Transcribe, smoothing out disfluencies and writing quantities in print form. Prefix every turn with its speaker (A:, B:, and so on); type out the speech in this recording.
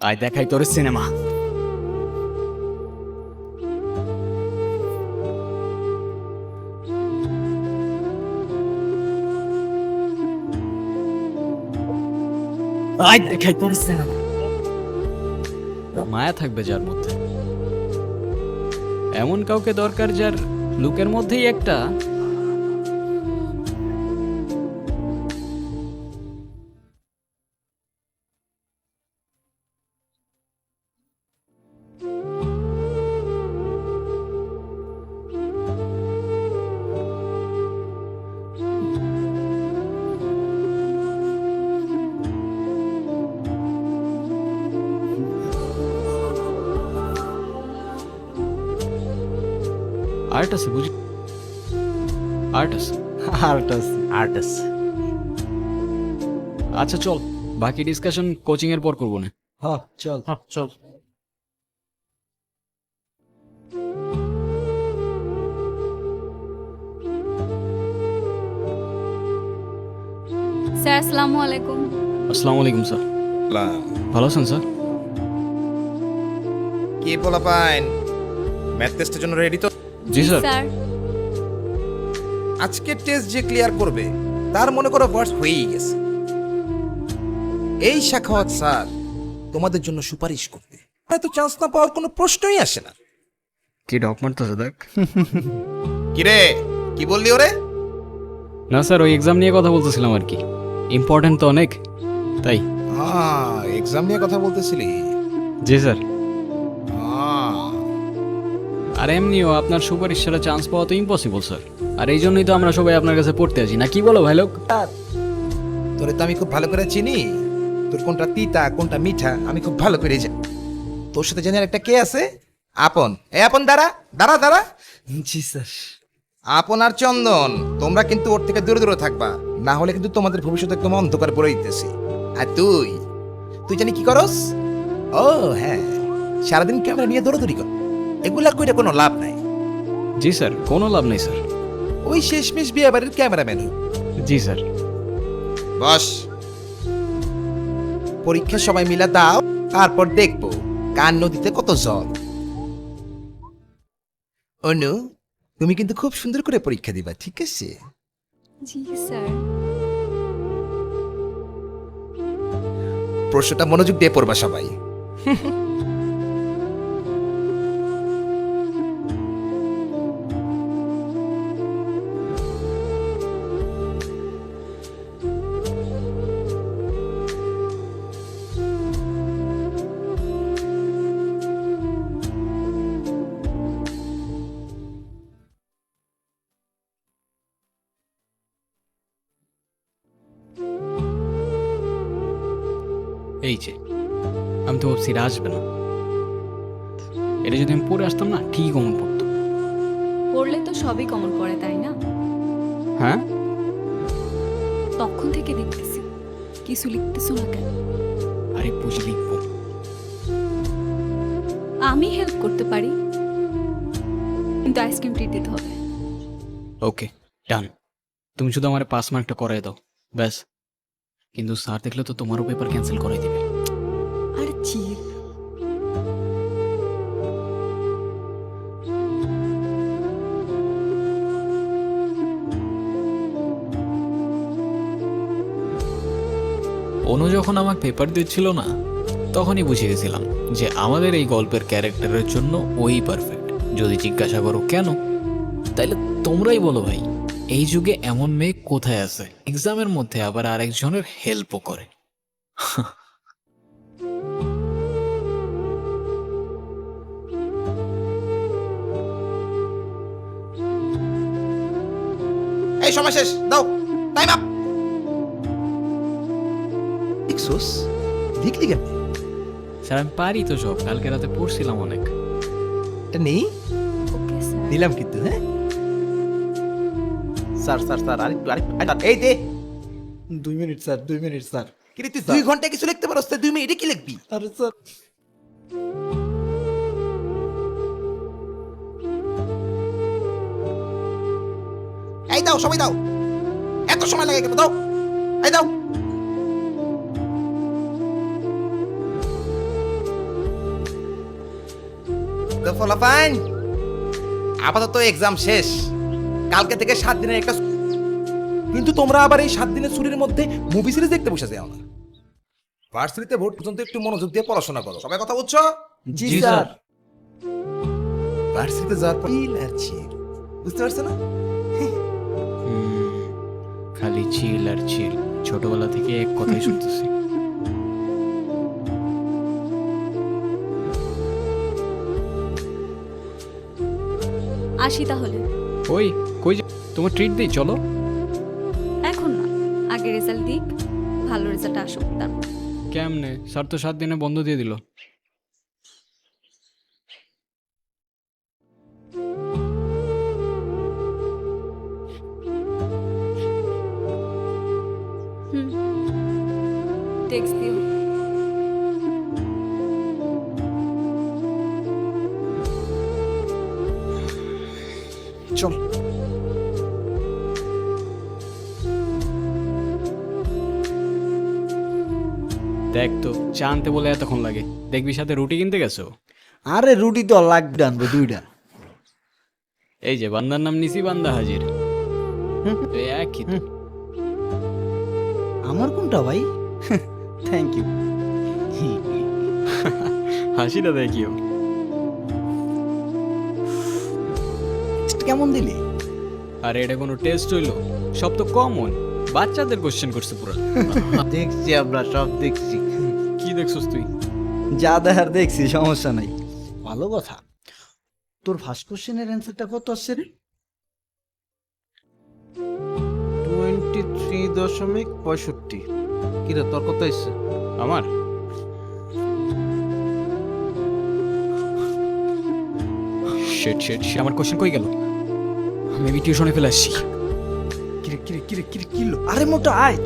A: আয় দেখাই তোর সিনেমা। আয় দেখাই তোর সিনেমা। মায়া থাকবে যার মধ্যে, এমন কাউকে দরকার যার লুকের মধ্যেই একটা আর্ট আছে, বুঝি আর্ট আছে।
B: আর্টিস্ট।
A: আচ্ছা চল, বাকি ডিসকাশন কোচিং এর পর করবো না।
B: হ্যাঁ চল চল।
C: স্যার আসসালামু আলাইকুম।
A: আসসালামু আলাইকুম স্যার। ভালো আছেন স্যার?
D: কি বলা পাইন, ম্যাথ টেস্টের জন্য রেডি তো?
A: জি স্যার।
C: স্যার
D: আজকে টেস্ট যে ক্লিয়ার করবে তার মনে করো ওয়ার্ডস হয়েই গেছে। এই শাখাওয়াত স্যার তোমাদের জন্য সুপারিশ করবে, হয়তো চান্স না পাওয়ার কোনো প্রশ্নই আসে না।
A: কি ডকুমেন্ট আছে দেখ।
D: কিরে কি বললি ওরে?
A: না স্যার, ওই এক্সাম নিয়ে কথা বলতেছিলাম আর কি, ইম্পর্টেন্ট তো অনেক, তাই।
D: হ্যাঁ এক্সাম নিয়ে কথা বলতেছিলি।
A: জি স্যার।
D: হ্যাঁ,
A: আর এমনিও আপনার সুপারিশ ছাড়া চান্স পাওয়া তো ইম্পসিবল স্যার। আর এই জন্যই তো আমরা সবাই আপনার কাছে পড়তে আসি, না কি বলো ভাই লোক?
D: তোরে তো আমি খুব ভালো করে চিনি, তোর কোনটা তিতা কোনটা মিঠা আমি খুব ভালো করে জানি। তোর সাথে জানি আর একটা কে আছে, আপন। আপন দাঁড়া দাঁড়া দাঁড়া।
B: জি স্যার।
D: আপন আর চন্দন, তোমরা কিন্তু ওর থেকে দূরে দূরে থাকবা, না হলে কিন্তু তোমাদের ভবিষ্যৎ একদম অন্ধকার পড়ে দিতেছি। আর তুই তুই জানি কি করস? ও হ্যাঁ, সারাদিন ক্যামেরা নিয়ে দৌড়াদৌড়ি কর, এগুলা কইরা কোনো লাভ নাই।
A: জি স্যার, কোনো লাভ নেই স্যার।
D: ওই শেষমেশ বিয়ে বাড়ির ক্যামেরাম্যান।
A: জি স্যার।
D: বস, পরীক্ষা সবাই মিলা দাও, তারপর দেখবো কার নদীতে কত জল। অনু, তুমি কিন্তু খুব সুন্দর করে পরীক্ষা দিবা, ঠিক আছে?
C: জি স্যার।
D: প্রশ্নটা মনোযোগ দিয়ে পড়বা সবাই।
A: এই যে, আমি তো ভাবছি এটা আসবে না, এটা যদি আমি পড়ে আসতাম না ঠিক কমন পড়তো।
C: পড়লে তো সবই কমন পড়ে তাই না?
A: হ্যাঁ,
C: তখন থেকে দেখতেছি কিছু লিখতেছো না কেন?
A: আরে বুঝি লিখবো।
C: আমি হেল্প করতে পারি, কিন্তু আইসক্রিম ট্রিট দিতে হবে।
A: ওকে ডান, তুমি শুধু আমার 5 মার্কটা করাই দাও ব্যাস। কিন্তু স্যার দেখলে তো তোমারও পেপার ক্যান্সেল করাই দিবে।
C: আর চিল।
E: অনু যখন আমার পেপার দিচ্ছিল না, তখনই বুঝে গেছিলাম যে আমাদের এই গল্পের ক্যারেক্টারের জন্য ওই পারফেক্ট। যদি জিজ্ঞাসা করো কেন, তাইলে তোমরাই বলো ভাই, এই যুগে এমন মেয়ে কোথায় আছে এক্সামের মধ্যে আবার আরেকজনের হেল্পও করে।
D: এই সময় শেষ, দাও টাইম আপ। দেখছোস, দেখলি কেন?
A: স্যার আমি পারি তো সব, কালকে রাতে পড়ছিলাম অনেক।
D: এটা নেই,
C: ওকে স্যার।
D: দিলাম কিন্তু। হ্যাঁ স্যার স্যার স্যার আরেকটু আরেকটু এই দে।
B: 2 মিনিট স্যার, 2 মিনিট স্যার।
D: কিন্তু তুই 2 ঘন্টা কিছু লিখতে পারোস, 2 মিনিটে কি লিখবি?
B: আরে স্যার।
D: এই দাও, সময় দাও, এত সময় লাগে কেন? দাও, এই দাও। তো ফলাফাইন আপাতত এক্সাম শেষ, কালকে থেকে 7 দিনের একটা কিন্তু তোমরা আবার এই 7 দিনের ছুটির মধ্যে মুভি সিরিজ দেখতে বসে যাও না। ভার্সিটিতে ভোট পর্যন্ত একটু মনোযোগ দিয়ে পড়াশোনা করো। সবাই কথা বুঝছো?
B: জি স্যার।
D: ভার্সিটিতে যাওয়ার পর চিল আর চিল, বুঝতে পারছো না?
A: খালি চিল আর চিল, ছোটবেলা থেকে এক কথাই শুনতেছি।
C: আসি তাহলে।
A: ওই কই তোমার ট্রিট দিই, চলো।
C: এখন না, আগে রেজাল্ট দিক, ভালো রেজাল্ট আসুক তারপর।
A: কেমনে? স্যার তো 7 দিনে বন্ধ দিয়ে দিল।
C: হুম, টেক্সট দিও।
B: চল।
A: দেখ তো, চা আনতে বলে এতক্ষণ লাগে, দেখবি সাথে রুটি কিনতে গেছো।
B: আরে রুটি তো লাগবে, আনবো 2টা।
A: এই যে বান্দার নাম নিছি, বান্দা হাজির। এই একই তো।
B: আমার কোনটা ভাই? Thank you.
A: হাসিটা দেখিও।
B: কেমন দিলি?
A: আরে এটা কোনো টেস্ট হইলো? সব তো কমন, বাচ্চাদের কোশ্চেন করছে পুরো।
B: দেখছি, আমরা সব দেখছি।
A: কি দেখছস তুই?
B: যা দেখার দেখছি, সমস্যা নাই। ভালো কথা। তোর ফার্স্ট কোশ্চেনের অ্যান্সারটা কত আসছে রে?
F: 23.65। কিরে তোর কত এসছে?
A: আমার শিট শিট, আমার কোশ্চেন কই গেল? আমি টিউশনে ফেলে আসছি।
B: কিরে কিরে কিরে কিরে কিলো, আরে মোটা আয়।